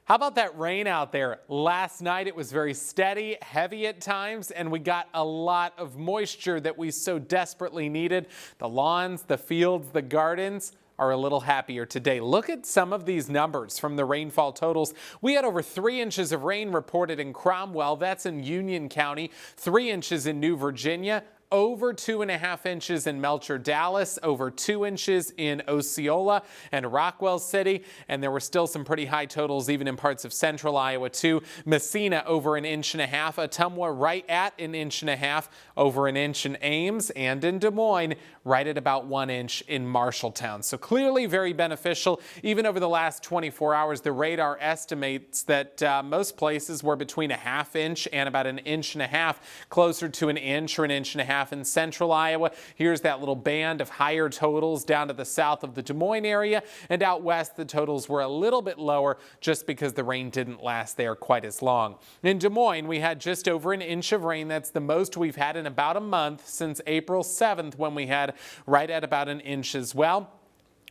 How about that rain out there? Last night it was very steady, heavy at times, and we got a lot of moisture that we so desperately needed. The lawns, the fields, the gardens are a little happier today. Look at some of these numbers from the rainfall totals. We had over 3 inches of rain reported in Cromwell, that's in Union County, 3 inches in New Virginia, over 2.5 inches in Melcher, Dallas, over 2 inches in Osceola and Rockwell City, and there were still some pretty high totals even in parts of central Iowa too. Messina over 1.5 inches, Ottumwa right at 1.5 inches, over 1 inch in Ames, and in Des Moines right at about 1 inch in Marshalltown. So clearly very beneficial. Even over the last 24 hours, the radar estimates that most places were between 1/2 inch and about 1.5 inches, closer to 1 inch or 1.5 inches in central Iowa. Here's that little band of higher totals down to the south of the Des Moines area, and out west the totals were a little bit lower just because the rain didn't last there quite as long. In Des Moines we had just over 1 inch of rain. That's the most we've had in about a month since April 7th when we had right at about 1 inch as well.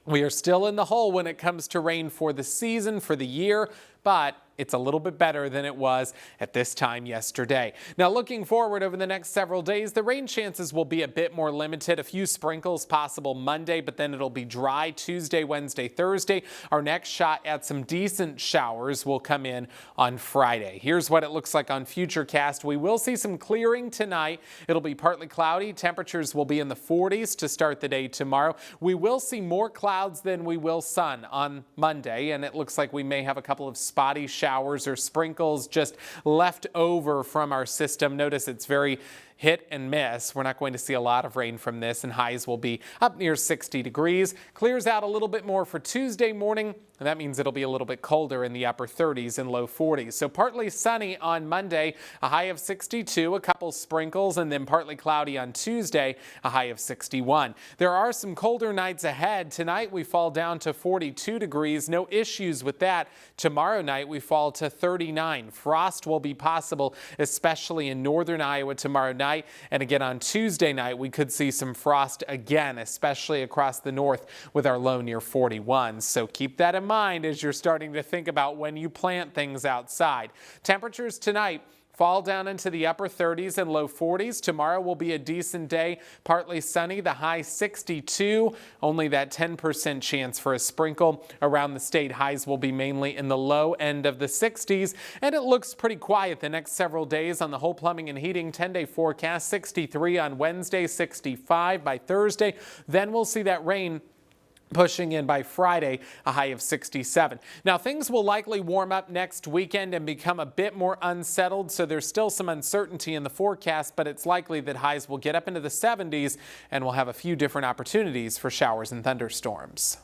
We are still in the hole when it comes to rain for the season, for the year, but it's a little bit better than it was at this time yesterday. Now looking forward over the next several days, the rain chances will be a bit more limited. A few sprinkles possible Monday, but then it'll be dry Tuesday, Wednesday, Thursday. Our next shot at some decent showers will come in on Friday. Here's what it looks like on Futurecast. We will see some clearing tonight. It'll be partly cloudy. Temperatures will be in the 40s to start the day tomorrow. We will see more clouds than we will sun on Monday, and it looks like we may have a couple of spotty showers or sprinkles just left over from our system. Notice it's very hit and miss. We're not going to see a lot of rain from this, and highs will be up near 60 degrees. Clears out a little bit more for Tuesday morning, and that means it'll be a little bit colder in the upper 30s and low 40s. So partly sunny on Monday, a high of 62, a couple sprinkles, and then partly cloudy on Tuesday, a high of 61. There are some colder nights ahead. Tonight we fall down to 42 degrees. No issues with that. Tomorrow night we fall to 39. Frost will be possible, especially in northern Iowa tomorrow night. And again on Tuesday night, we could see some frost again, especially across the north with our low near 41. So keep that in mind as you're starting to think about when you plant things outside. Temperatures tonight fall down into the upper 30s and low 40s. Tomorrow will be a decent day, partly sunny, the high 62. Only that 10% chance for a sprinkle. Around the state, highs will be mainly in the low end of the 60s, and it looks pretty quiet the next several days on the whole plumbing and heating 10-day forecast. 63 on Wednesday, 65 by Thursday. Then we'll see that rain pushing in by Friday, a high of 67. Now things will likely warm up next weekend and become a bit more unsettled, so there's still some uncertainty in the forecast, but it's likely that highs will get up into the 70s and we'll have a few different opportunities for showers and thunderstorms.